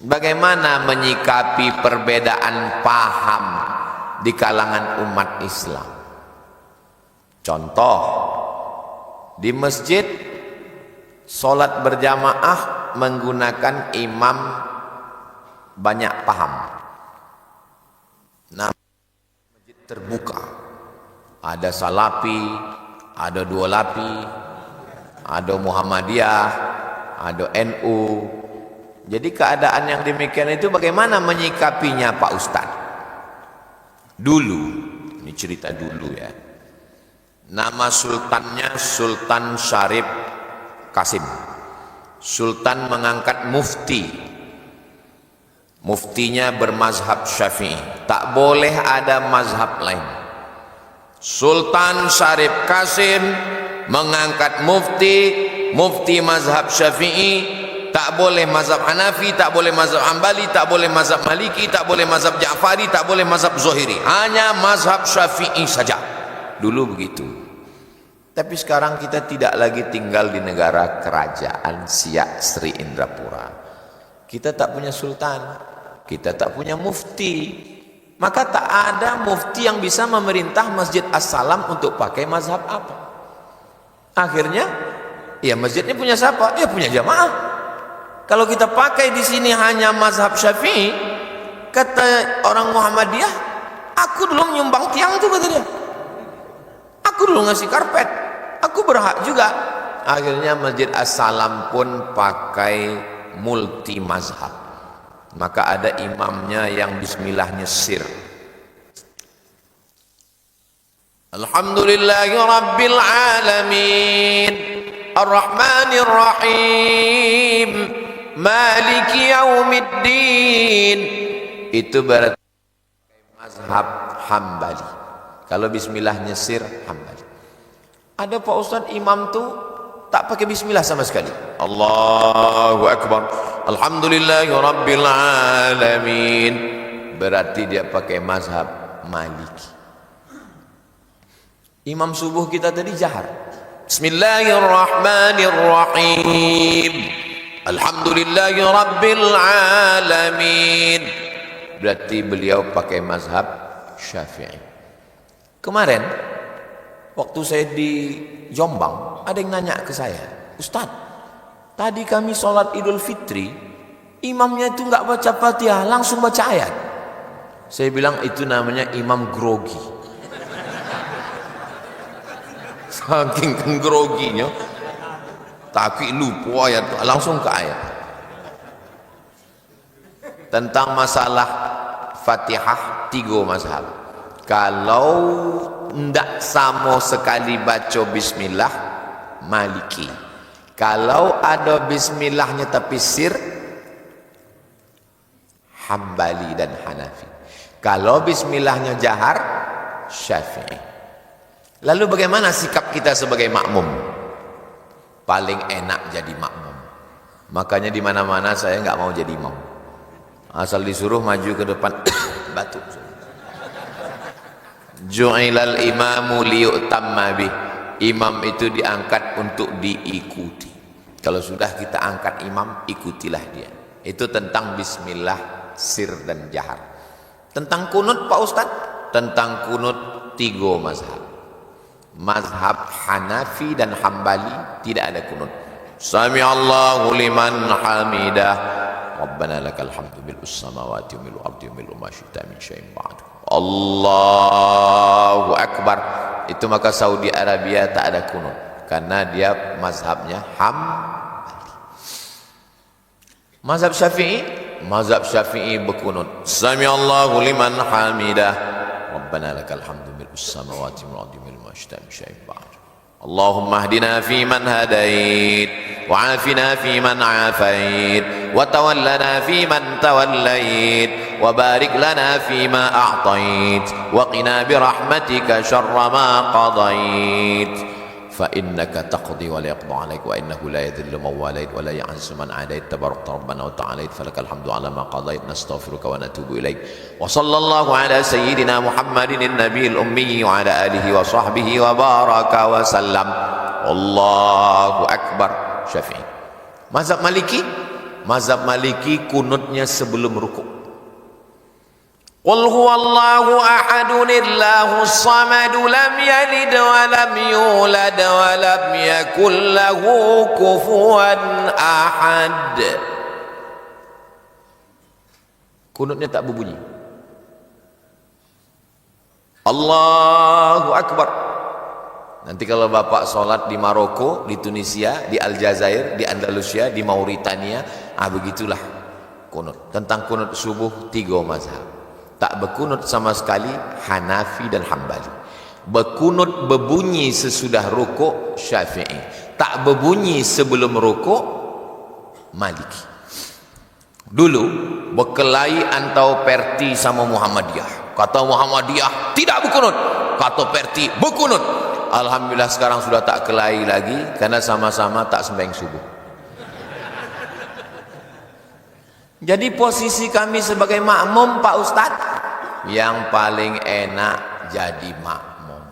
Bagaimana menyikapi perbedaan paham di kalangan umat Islam? Contoh, di masjid sholat berjamaah menggunakan imam banyak paham. Nah, masjid terbuka, ada Salafi, ada Dua Lapi, ada Muhammadiyah, ada NU. Jadi keadaan yang demikian itu bagaimana menyikapinya Pak Ustadz? Dulu, ini cerita dulu ya. Nama sultannya Sultan Syarif Kasim. Sultan mengangkat mufti. Muftinya bermazhab Syafi'i. Tak boleh ada mazhab lain. Sultan Syarif Kasim mengangkat mufti mazhab Syafi'i. Tak boleh mazhab Hanafi, tak boleh mazhab Hambali, tak boleh mazhab Maliki, tak boleh mazhab Ja'fari, tak boleh mazhab Zuhiri. Hanya mazhab Syafi'i saja. Dulu begitu. Tapi sekarang kita tidak lagi tinggal di negara kerajaan Siak Sri Indrapura. Kita tak punya sultan, kita tak punya mufti. Maka tak ada mufti yang bisa memerintah Masjid As-Salam untuk pakai mazhab apa. Akhirnya, ya masjidnya punya siapa? Ya punya jamaah. Kalau kita pakai di sini hanya mazhab Syafi'i, kata orang Muhammadiyah, aku dulu menyumbang tiang itu, kata dia. Aku dulu ngasih karpet, aku berhak juga. Akhirnya Masjid As-Salam pun pakai multi mazhab. Maka ada imamnya yang bismillahnya sir. Alhamdulillahi Rabbil Alamin, Ar-Rahmanir Rahim, Maliki Yaumiddin. Itu berarti mazhab Hambali. Kalau bismillahnya sir, Hambali. Ada Pak Ustadz imam tuh tak pakai bismillah sama sekali. Allahu Akbar, Alhamdulillahi Rabbil Alamin. Berarti dia pakai mazhab Maliki. Imam subuh kita tadi jahar, Bismillahirrahmanirrahim, Alhamdulillahi Rabbil Alamin. Berarti beliau pakai mazhab Syafi'i. Kemarin waktu saya di Jombang, ada yang nanya ke saya, Ustadz, tadi kami sholat Idul Fitri, imamnya itu nggak baca Fatihah, langsung baca ayat. Saya bilang itu namanya imam grogi. Saking groginya, tapi lupa ayat, langsung ke ayat. Tentang masalah Fatihah, 3 mazhab. Kalau ndak sama sekali baca bismillah, Maliki. Kalau ada bismillahnya tapi sir, Hambali dan Hanafi. Kalau bismillahnya jahar, Syafi'i. Lalu bagaimana sikap kita sebagai makmum? Paling enak jadi makmum. Makanya di mana-mana saya nggak mau jadi imam. Asal disuruh maju ke depan, batuk. Ju'ilal imamu liyu'tamma bih. Imam itu diangkat untuk diikuti. Kalau sudah kita angkat imam, ikutilah dia. Itu tentang bismillah, sir dan jahar. Tentang kunut Pak Ustadz, tentang kunut 3 mazhab. Mazhab Hanafi dan Hambali tidak ada kunut. Sami Allahu liman hamidah, Rabbana lakal hamdu bil samawati wal ardi wal ma syi'ta min syai'in ba'd. Allahu Akbar. Itu maka Saudi Arabia tak ada kunut karena dia mazhabnya Hambali. Mazhab Syafi'i berkunut. Sami Allahu liman hamidah, Rabbana lakal hamdu bil samawati wal ardi wal ma syi'ta min syai'in ba'd. Allahumma hdina fi man hadait, wa afina fi man afait, wa tawallana fi man tawallait, wa barik lana fi ma a'tait, wa qina bi rahmatika syarra ma qadait. Fa innaka taqdi wa la yaqda 'alaik, wa innahu la yadhillu man walait wa la ya'izzu man 'adait, tabarakta rabbana wa ta'alait, falakal hamdu 'ala ma qadait, nastaghfiruka wa natubu ilaik. Wa sallallahu ala sayyidina Muhammadin an-nabiyil ummi wa ala alihi wa sahbihi wa baraka wa sallam. Allahu Akbar. Syafi'i. Mazhab Maliki, Mazhab Maliki kunutnya sebelum rukuk. Qul huwallahu ahadun illahus samad lam yalid wa lam yulad wa lam yakul lahu kufuwan ahad. Kunutnya tak berbunyi. Allahu Akbar. Nanti kalau bapak sholat di Maroko, di Tunisia, di Aljazair, di Andalusia, di Mauritania, begitulah kunut. Tentang kunut subuh 3 mazhab. Tak berkunut sama sekali Hanafi dan Hambali. Berkunut berbunyi sesudah rukuk Syafi'i. Tak berbunyi sebelum rukuk Maliki. Dulu berkelahi antara Perti sama Muhammadiyah. Kata Muhammadiyah tidak berkunut, kata Perti berkunut. Alhamdulillah sekarang sudah tak kelahi lagi karena sama-sama tak sembahyang subuh. Jadi posisi kami sebagai makmum, Pak Ustadz, yang paling enak jadi makmum,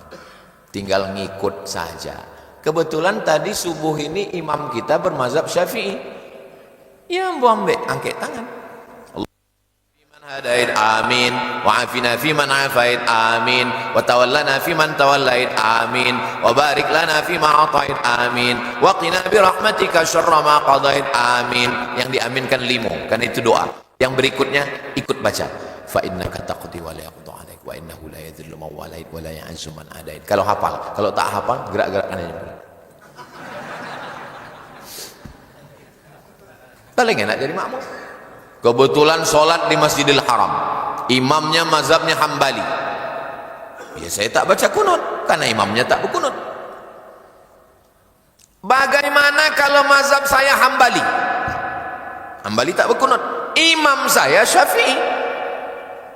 tinggal ngikut saja. Kebetulan tadi subuh ini imam kita bermazhab Syafi'i. Ya, mbak angkat tangan. Hadait amin, wa afina fi man afait amin, wa tawallana fi man tawallait amin, wa barik lana fi ma atait amin, wa qina bi rahmatika syarra ma qadait amin. Yang diaminkan 5 kan itu doa. Yang berikutnya ikut baca, fa innaka taqdi wa la yaqdu alaik wa innahu la yadhillu man walait wa la ya'izzu man adait. Kalau hafal, kalau tak hafal gerak-gerakkan aja. Paling enak jadi makmum. Kebetulan sholat di Masjidil Haram, imamnya mazhabnya Hambali. Ya saya tak baca kunut karena imamnya tak berkunut. Bagaimana kalau mazhab saya Hambali? Hambali tak berkunut. Imam saya Syafi'i.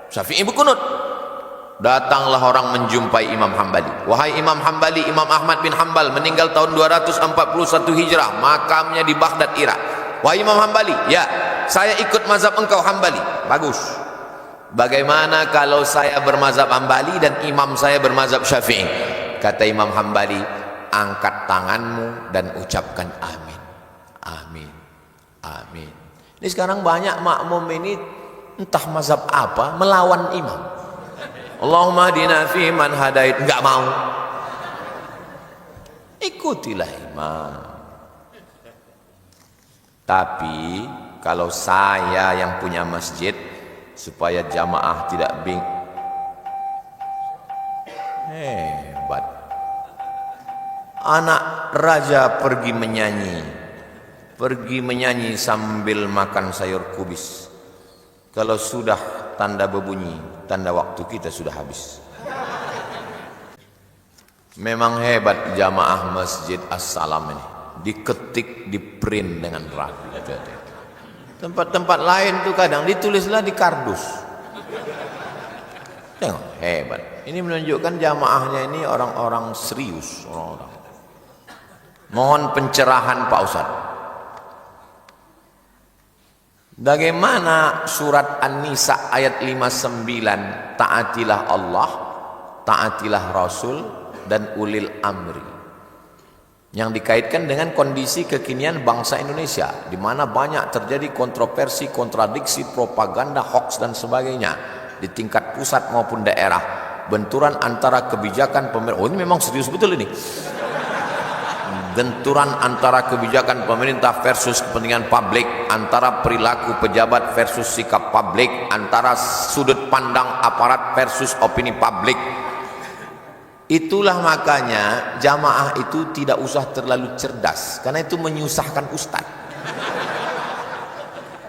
Syafi'i berkunut. Datanglah orang menjumpai Imam Hambali. Wahai Imam Hambali, Imam Ahmad bin Hambal meninggal tahun 241 Hijrah, makamnya di Baghdad, Irak. Wahai Imam Hambali, ya, saya ikut mazhab engkau Hambali. Bagus. Bagaimana kalau saya bermazhab Hambali dan imam saya bermazhab Syafi'i? Kata Imam Hambali, angkat tanganmu dan ucapkan amin. Amin. Amin. Ini sekarang banyak makmum ini entah mazhab apa melawan imam. Allahumma hadina fi man hadait, enggak mau. Ikutilah imam. Tapi kalau saya yang punya masjid, supaya jamaah tidak hebat. Anak raja pergi menyanyi sambil makan sayur kubis. Kalau sudah tanda berbunyi, tanda waktu kita sudah habis. Memang hebat jamaah Masjid As-Salam ini, diketik, di print dengan rapi. Tempat-tempat lain tuh kadang ditulislah di kardus. Tengok, hebat. Ini menunjukkan jamaahnya ini orang-orang serius, orang-orang. Mohon pencerahan Pak Ustaz. Bagaimana surat An-Nisa ayat 59, taatilah Allah, taatilah Rasul dan ulil amri, yang dikaitkan dengan kondisi kekinian bangsa Indonesia, di mana banyak terjadi kontroversi, kontradiksi, propaganda, hoax dan sebagainya di tingkat pusat maupun daerah. Benturan antara kebijakan pemerintah, oh ini memang serius betul ini. Benturan antara kebijakan pemerintah versus kepentingan publik, antara perilaku pejabat versus sikap publik, antara sudut pandang aparat versus opini publik. Itulah makanya jamaah itu tidak usah terlalu cerdas, karena itu menyusahkan ustadz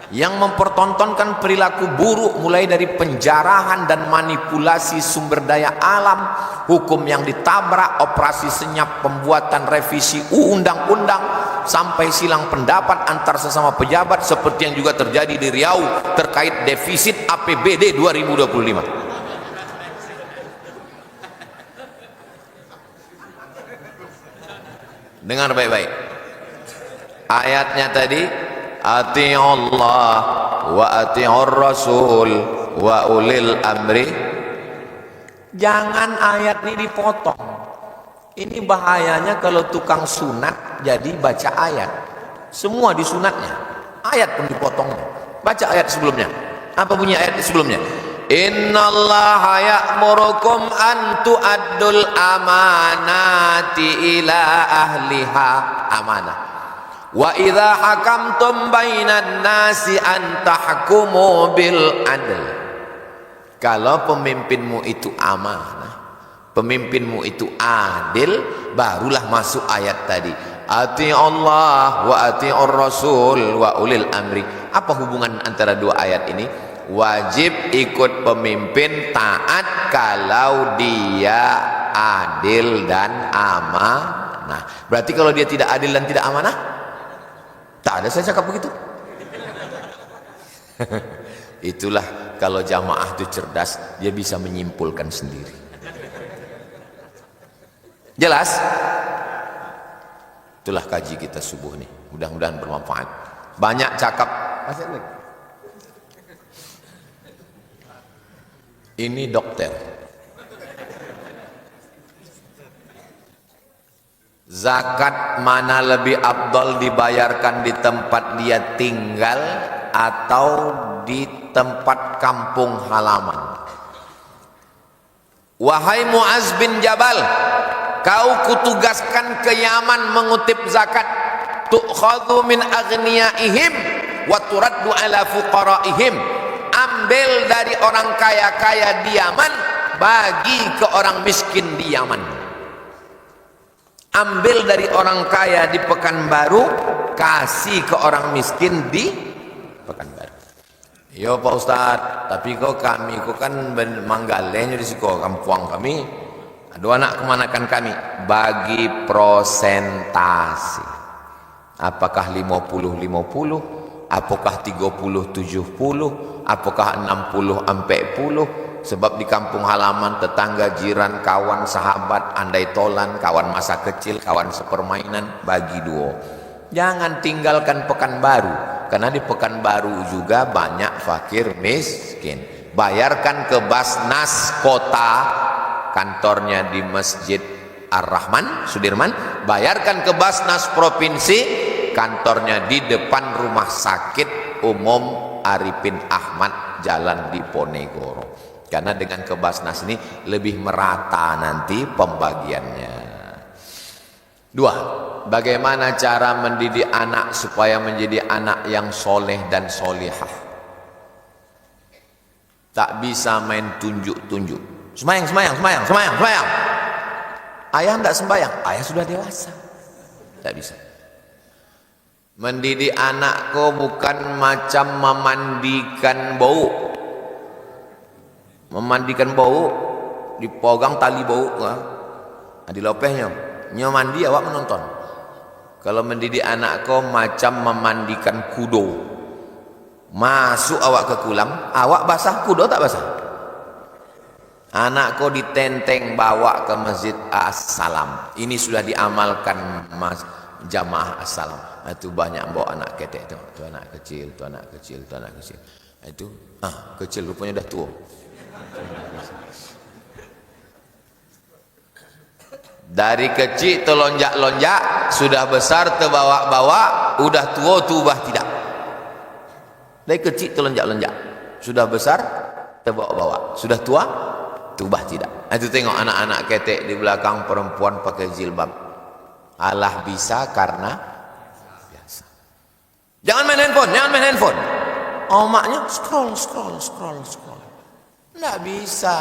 yang mempertontonkan perilaku buruk, mulai dari penjarahan dan manipulasi sumber daya alam, hukum yang ditabrak, operasi senyap pembuatan revisi undang-undang, sampai silang pendapat antar sesama pejabat, seperti yang juga terjadi di Riau terkait defisit APBD 2025. Dengar baik-baik ayatnya tadi, ati'ullah wa ati'ur rasul wa ulil amri. Jangan ayat ini dipotong. Ini bahayanya kalau tukang sunat jadi baca ayat semua di sunatnya. Ayat pun dipotong. Baca ayat sebelumnya. Apa bunyi ayat sebelumnya? Innallaha ya'murukum an tu'addul amanati ila ahliha, amanah. Wa idza hakamtum bainan nasi an tahkumu bil adl. Kalau pemimpinmu itu amanah, pemimpinmu itu adil, barulah masuk ayat tadi. Ati Allah wa ati'ur Rasul wa ulil amri. Apa hubungan antara dua ayat ini? Wajib ikut pemimpin, taat kalau dia adil dan amanah. Berarti kalau dia tidak adil dan tidak amanah, tak ada saya cakap begitu. Itulah kalau jamaah itu cerdas, dia bisa menyimpulkan sendiri. Jelas? Itulah kaji kita subuh nih. Mudah-mudahan bermanfaat. Banyak cakap. Ini dokter. Zakat mana lebih afdal dibayarkan di tempat dia tinggal atau di tempat kampung halaman? Wahai Muaz bin Jabal, kau kutugaskan ke Yaman mengutip zakat. Tu'khadhu min aghniyaihim wa turaddu ala fuqaraihim. Ambil dari orang kaya-kaya di Yaman, bagi ke orang miskin di Yaman. Ambil dari orang kaya di Pekanbaru, kasih ke orang miskin di Pekanbaru. Yo Pak Ustaz, tapi kok kami kok kan manggalenya di siko kampung kami. Dua anak kemanakan kami? Bagi prosentasi. Apakah 50-50? Apakah 30-70? Apakah 60-40? Sebab di kampung halaman, tetangga, jiran, kawan, sahabat, andai tolan, kawan masa kecil, kawan sepermainan, bagi dua. Jangan tinggalkan Pekanbaru, karena di Pekanbaru juga banyak fakir miskin. Bayarkan ke Basnas kota, kantornya di Masjid Ar-Rahman, Sudirman. Bayarkan ke Basnas provinsi, kantornya di depan Rumah Sakit Umum Arifin Ahmad, Jalan Diponegoro. Karena dengan ke Basnas ini lebih merata nanti pembagiannya. Dua, bagaimana cara mendidik anak supaya menjadi anak yang soleh dan solihah? Tak bisa main tunjuk-tunjuk. Semayang, semayang, semayang, semayang, semayang. Ayah tidak sembahyang, ayah sudah dewasa. Tak bisa. Mendidik anakku bukan macam memandikan bau. Memandikan bau, dipegang tali bau, di lopehnya, nyo mandi awak menonton. Kalau mendidik anakku macam memandikan kudo, masuk awak ke kolam, awak basah, kudo tak basah. Anakku ditenteng bawa ke Masjid As-Salam. Ini sudah diamalkan jamaah As-Salam. Itu banyak bawa anak ketek tu. Tu anak kecil, tu anak kecil, tu anak kecil. Itu kecil rupanya dah tua. Dari kecil terlonjak-lonjak, sudah besar terbawa-bawa, udah tua tubah tidak. Dari kecil terlonjak-lonjak, sudah besar terbawa-bawa, sudah tua tubah tidak. Itu tengok anak-anak ketek di belakang perempuan pakai jilbab. Allah bisa karena biasa. Jangan main handphone, jangan main handphone. Omaknya scroll. Nggak bisa.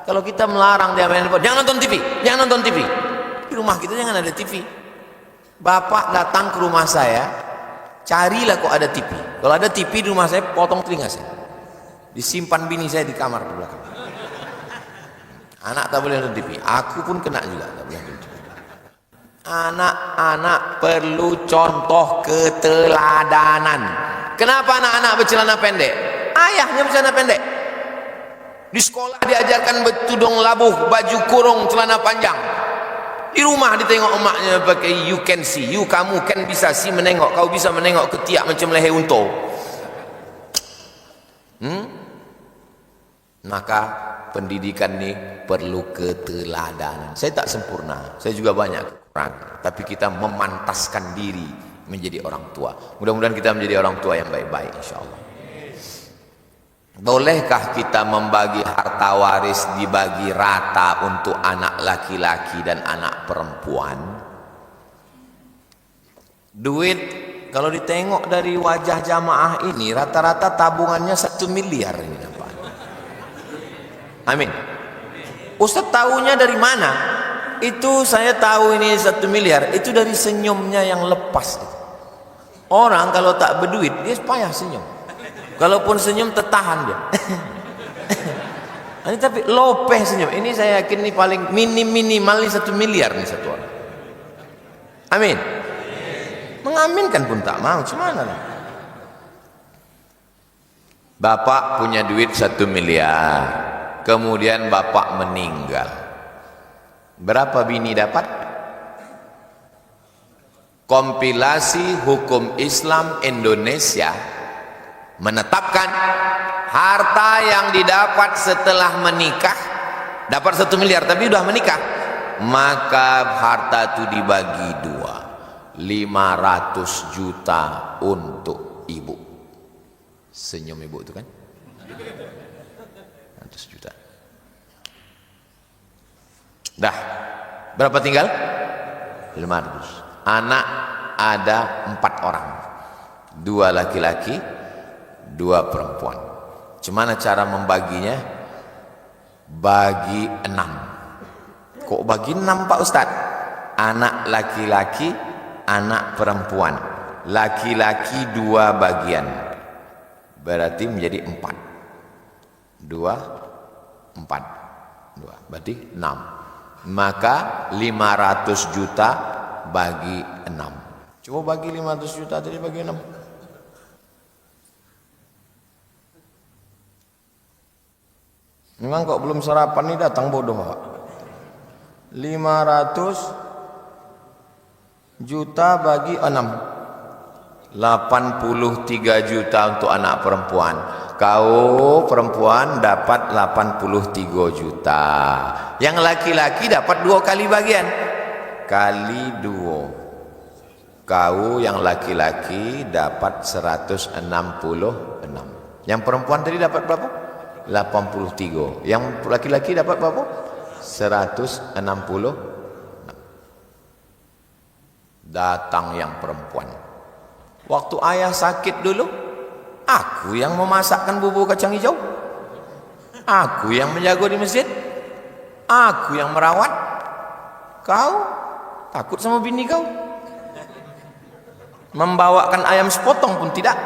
Kalau kita melarang dia main handphone, jangan nonton TV, jangan nonton TV. Di rumah kita jangan ada TV. Bapak datang ke rumah saya, carilah kok ada TV. Kalau ada TV di rumah saya, potong telinga saya. Disimpan bini saya di kamar di belakang. Anak tak boleh nonton TV. Aku pun kena juga tak boleh nonton TV. Anak-anak perlu contoh keteladanan. Kenapa anak-anak bercelana pendek? Ayahnya bercelana pendek. Di sekolah diajarkan bertudung labuh, baju kurung, celana panjang. Di rumah ditengok emaknya pakai you can see, you kamu kan bisa see menengok, kau bisa menengok ketiak macam leher unta. Maka pendidikan ini perlu keteladanan. Saya tak sempurna, saya juga banyak kekurangan, tapi kita memantaskan diri menjadi orang tua. Mudah-mudahan kita menjadi orang tua yang baik-baik insyaallah. Bolehkah kita membagi harta waris dibagi rata untuk anak laki-laki dan anak perempuan? Duit kalau ditengok dari wajah jamaah ini rata-rata tabungannya 1 miliar ini apa? Amin. Ustaz tahunya dari mana? Itu saya tahu ini 1 miliar itu dari senyumnya yang lepas. Orang kalau tak berduit dia payah senyum. Kalaupun senyum tertahan dia. Ini tapi lopeh senyum. Ini saya yakin ini paling minimal ini 1 miliar nih satu orang. Amin. Mengaminkan pun tak mau. Gimana lah? Bapak punya duit 1 miliar. Kemudian bapak meninggal. Berapa bini dapat? Kompilasi Hukum Islam Indonesia menetapkan harta yang didapat setelah menikah dapat 1 miliar tapi sudah menikah, maka harta itu dibagi 2, 500 juta untuk ibu. Senyum ibu itu kan 500 juta. Dah berapa tinggal? 500. Anak ada 4 orang, 2 laki-laki 2 perempuan. Gimana cara membaginya? Bagi 6. Kok bagi 6 Pak Ustaz? Anak laki-laki, anak perempuan. Laki-laki 2 bagian. Berarti menjadi 4. 2, 4. 2. Berarti 6. Maka 500 juta bagi 6. Coba bagi 500 juta tadi bagi 6. Memang kok belum sarapan nih datang bodoh Pak. 500 juta bagi 6. 83 juta untuk anak perempuan. Kau perempuan dapat 83 juta. Yang laki-laki dapat 2 kali bagian. Kali 2. Kau yang laki-laki dapat 166. Yang perempuan tadi dapat berapa? 83. Yang laki-laki dapat berapa? 160. Datang yang perempuan. Waktu ayah sakit dulu, aku yang memasakkan bubur kacang hijau. Aku yang menjaga di masjid. Aku yang merawat. Kau takut sama bini kau. Membawakan ayam sepotong pun tidak.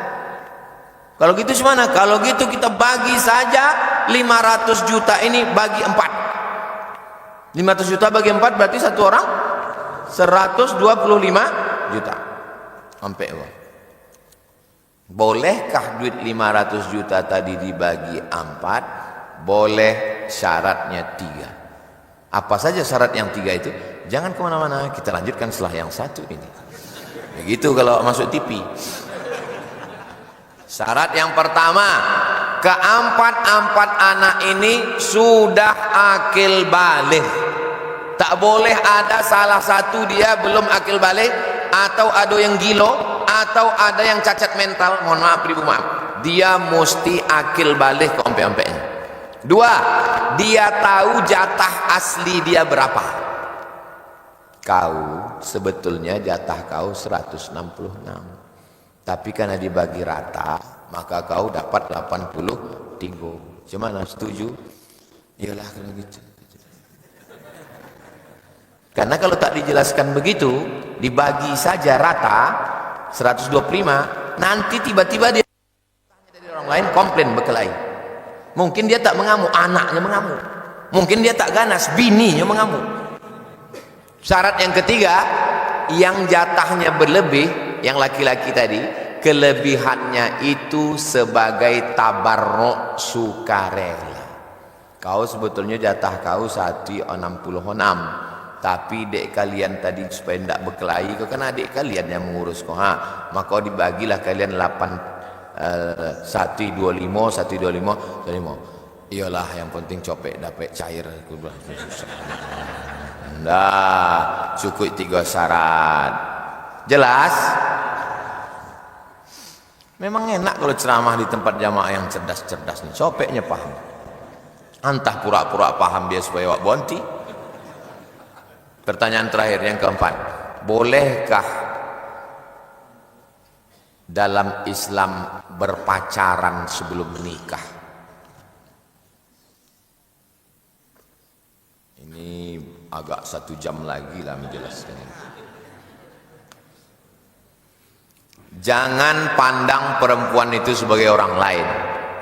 Kalau gitu gimana? Kalau gitu kita bagi saja 500 juta ini bagi 4. 500 juta bagi 4 berarti satu orang 125 juta. Sampai uang. Bolehkah duit 500 juta tadi dibagi 4? Boleh, syaratnya 3. Apa saja syarat yang 3 itu? Jangan kemana-mana, kita lanjutkan setelah yang 1 ini. Begitu kalau masuk TV. Syarat yang pertama, keempat-empat anak ini sudah akil baligh. Tak boleh ada salah satu dia belum akil baligh, atau ada yang gilo, atau ada yang cacat mental. Mohon maaf ibu, maaf. Dia mesti akil baligh keompe-ompenya. 2, dia tahu jatah asli dia berapa. Kau sebetulnya jatah kau 166. Tapi karena dibagi rata, maka kau dapat 83. Gimana, setuju? Iyalah kalau gitu. Karena kalau tak dijelaskan begitu, dibagi saja rata 125, nanti tiba-tiba dia dari orang lain komplain berkelahi. Mungkin dia tak mengamuk, anaknya mengamuk. Mungkin dia tak ganas, bininya mengamuk. Syarat yang ketiga, yang jatahnya berlebih, yang laki-laki tadi, kelebihannya itu sebagai tabarruk sukarela. Kau sebetulnya jatah kau 166, tapi dek kalian tadi supaya tidak berkelahi, kau kan adik kalian yang mengurus kau, maka kau dibagilah kalian 125. Iyalah yang penting copek dapat cair. Nah, cukup 3 syarat. Jelas? Memang enak kalau ceramah di tempat jamaah yang cerdas-cerdas nih, copeknya paham. Antah pura-pura paham dia supaya wak bonti. Pertanyaan terakhir yang keempat, bolehkah dalam Islam berpacaran sebelum menikah? Ini agak 1 jam lagi lah menjelaskan. Jangan pandang perempuan itu sebagai orang lain.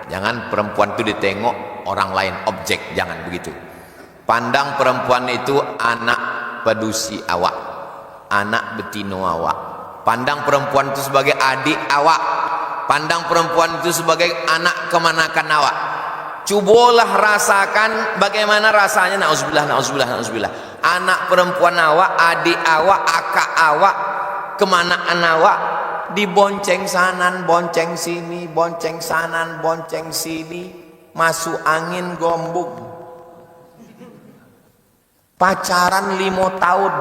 Jangan perempuan itu ditengok orang lain, objek, jangan begitu. Pandang perempuan itu anak pedusi awak, anak betino awak. Pandang perempuan itu sebagai adik awak. Pandang perempuan itu sebagai anak kemanakan awak. Cobalah rasakan bagaimana rasanya, na'udzubillah, na'udzubillah, na'udzubillah. Anak perempuan awak, adik awak, akak awak, kemanaan awak, dibonceng sanan, bonceng sini, bonceng sanan, bonceng sini, masuk angin gombung. Pacaran 5 tahun,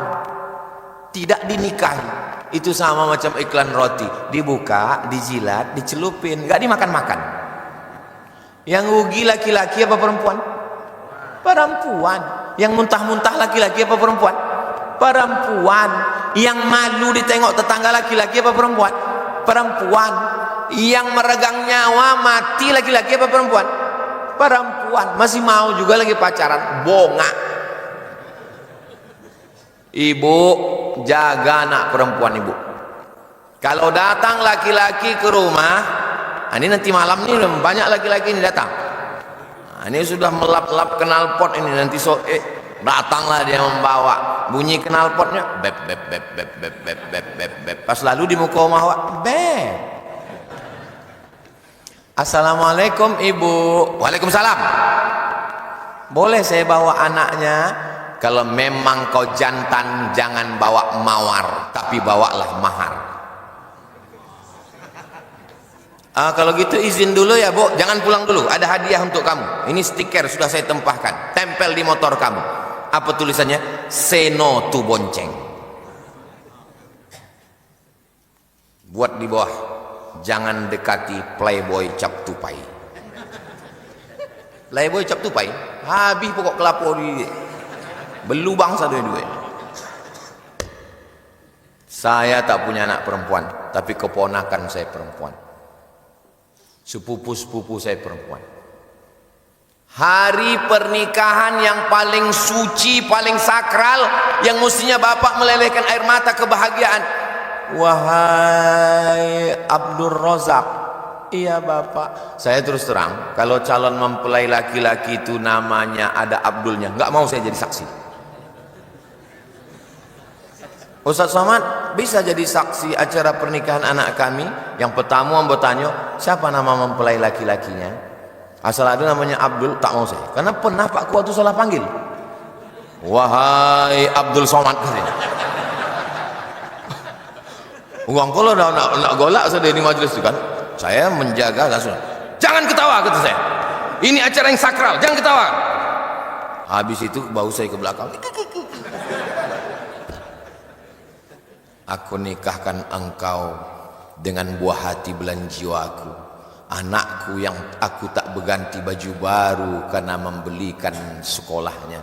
tidak dinikahi. Itu sama macam iklan roti, dibuka, dijilat, dicelupin, nggak dimakan-makan. Yang rugi laki-laki apa perempuan? Perempuan. Yang muntah-muntah laki-laki apa perempuan? Perempuan. Yang malu ditengok tetangga laki-laki apa perempuan? Perempuan. Yang meregang nyawa mati laki-laki apa perempuan? Perempuan. Masih mau juga lagi pacaran, bongak. Ibu, jaga anak perempuan ibu. Kalau datang laki-laki ke rumah, ini nanti malam nih banyak laki-laki ini datang. Ini sudah melap-lap knalpot ini, nanti datanglah dia membawa bunyi knalpotnya, beb beb beb beb beb beb beb beb beb. Pas lalu di muka rumah awak, beb. Assalamualaikum ibu. Waalaikumsalam. Boleh saya bawa anaknya? Kalau memang kau jantan, jangan bawa mawar, tapi bawalah mahar. Kalau gitu izin dulu ya bu, jangan pulang dulu, ada hadiah untuk kamu. Ini stiker sudah saya tempahkan, tempel di motor kamu. Apa tulisannya? Say no to bonceng. Buat di bawah, jangan dekati playboy cap tupai. Playboy cap tupai, habis pokok kelapa di belubang satu-dua. Saya tak punya anak perempuan, tapi keponakan saya perempuan. Sepupu-sepupu saya perempuan. Hari pernikahan yang paling suci, paling sakral, yang mestinya bapak melelehkan air mata kebahagiaan. Wahai Abdul Razak. Iya bapak. Saya terus terang, kalau calon mempelai laki-laki itu namanya ada Abdulnya, nggak mau saya jadi saksi. Ustaz Somad bisa jadi saksi acara pernikahan anak kami. Yang pertama bertanya, siapa nama mempelai laki-lakinya? Asal ada namanya Abdul, tak mau saya. Karena pernah Pak Kuat itu salah panggil. Wahai Abdul Somad. Uang kalau nak golak saya di majelis itu kan, saya menjaga langsung. Jangan ketawa kata saya. Ini acara yang sakral, jangan ketawa. Habis itu bau saya ke belakang. Aku nikahkan engkau dengan buah hati belahan jiwaku, anakku yang aku tak berganti baju baru karena membelikan sekolahnya,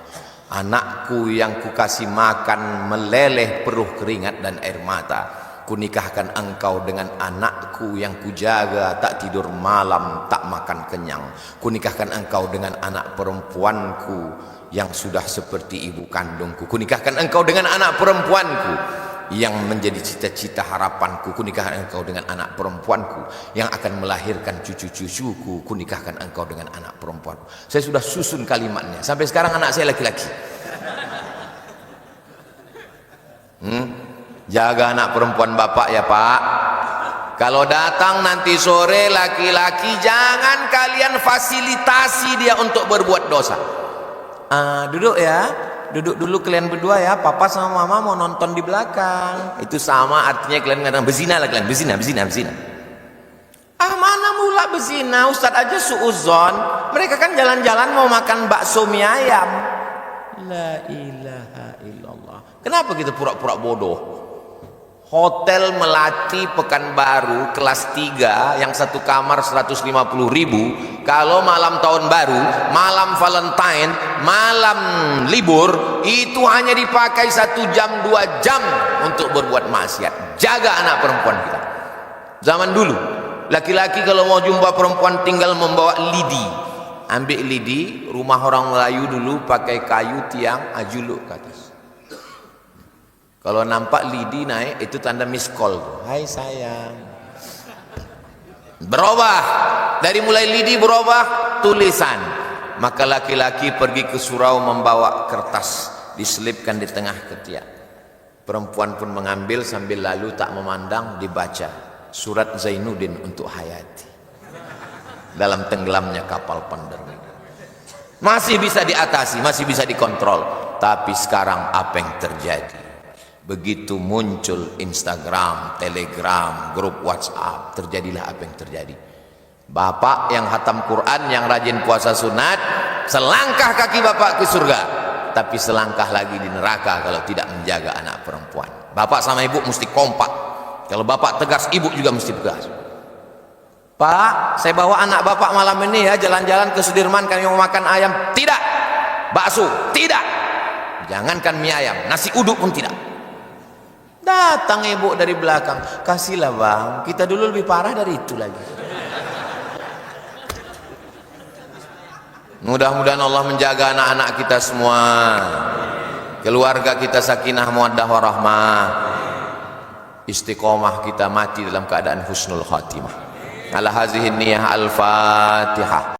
anakku yang ku kasih makan meleleh peruh keringat dan air mata. Ku nikahkan engkau dengan anakku yang ku jaga tak tidur malam, tak makan kenyang. Ku nikahkan engkau dengan anak perempuanku yang sudah seperti ibu kandungku. Ku nikahkan engkau dengan anak perempuanku yang menjadi cita-cita harapanku. Ku nikahkan engkau dengan anak perempuanku yang akan melahirkan cucu-cucuku. Ku nikahkan engkau dengan anak perempuanku. Saya sudah susun kalimatnya. Sampai sekarang anak saya laki-laki. Jaga anak perempuan bapak ya pak. Kalau datang nanti sore laki-laki, jangan kalian fasilitasi dia untuk berbuat dosa. Duduk ya. Duduk dulu kalian berdua ya, papa sama mama mau nonton di belakang. Itu sama artinya kalian ngatakan berzina lah kalian, berzina. Mana mula berzina, Ustadz aja suuzon. Mereka kan jalan-jalan mau makan bakso mie ayam. La ilaha illallah. Kenapa kita pura-pura bodoh? Hotel Melati Pekanbaru kelas 3 yang satu kamar 150.000, kalau malam tahun baru, malam Valentine, malam libur, itu hanya dipakai 1 jam 2 jam untuk berbuat maksiat. Jaga anak perempuan kita. Zaman dulu laki-laki kalau mau jumpa perempuan tinggal membawa lidi. Ambil lidi, rumah orang Melayu dulu pakai kayu tiang ajuluk ke atas. Kalau nampak lidi naik, itu tanda miss call. Hai sayang. Berubah. Dari mulai lidi berubah tulisan. Maka laki-laki pergi ke surau membawa kertas, diselipkan di tengah ketiak. Perempuan pun mengambil sambil lalu tak memandang, dibaca surat Zainuddin untuk Hayati. Dalam tenggelamnya kapal Pandarmi. Masih bisa diatasi, masih bisa dikontrol. Tapi sekarang apa yang terjadi? Begitu muncul Instagram, Telegram, grup WhatsApp, terjadilah apa yang terjadi. Bapak yang hatam Quran, yang rajin puasa sunat, selangkah kaki bapak ke surga, tapi selangkah lagi di neraka kalau tidak menjaga anak perempuan. Bapak sama ibu mesti kompak. Kalau bapak tegas, ibu juga mesti tegas. Pak, saya bawa anak bapak malam ini ya jalan-jalan ke Sudirman, kami mau makan ayam. Tidak. Bakso, tidak. Jangankan mie ayam, nasi uduk pun tidak. Datang ibu dari belakang, kasihlah bang, kita dulu lebih parah dari itu lagi. Mudah-mudahan Allah menjaga anak-anak kita semua, keluarga kita sakinah mawaddah warahmah, istiqomah kita mati dalam keadaan husnul khatimah. Ala hazihin niyah al-fatihah.